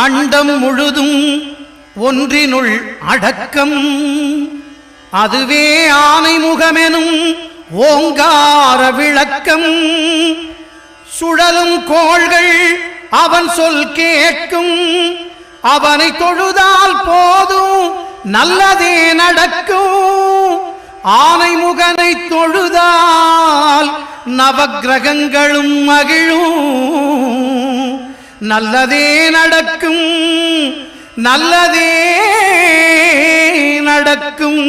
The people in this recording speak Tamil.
அண்டம் முழுதும் ஒன்றினுள் அடக்கம். அதுவே ஆனைமுகமெனும் ஓங்கார விளக்கம். சுழலும் கோள்கள் அவன் சொல் கேட்கும். அவனை தொழுதால் போதும் நல்லதே நடக்கும். ஆனைமுகனை தொழுதால் நவக்கிரகங்களும் மகிழும். நல்லதே நடக்கும், நல்லதே நடக்கும்.